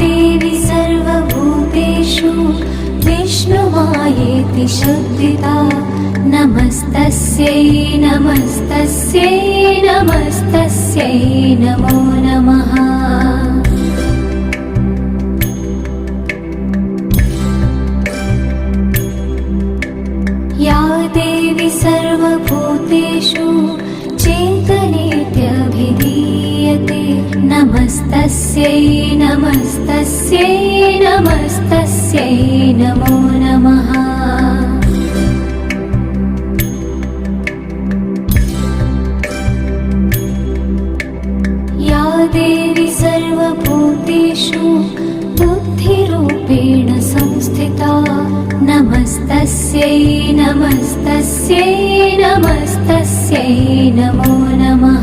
देवी सर्वभूतेषु विष्णुमायेति शुद्धिता नमस्तस्यै नमस्तस्यै नमस्तस्यै नमो नमः। या देवी सर्वभूतेषु चेतनेत्यभिधीयते नमस्तस्यै नमस्तस्यै नमस्तस्यै नमो नमः। या देवी सर्वभूतेषु बुद्धिरूपेण संस्थिता नमस्तस्यै नमस्तस्यै नमस्तस्यै नमो नमः।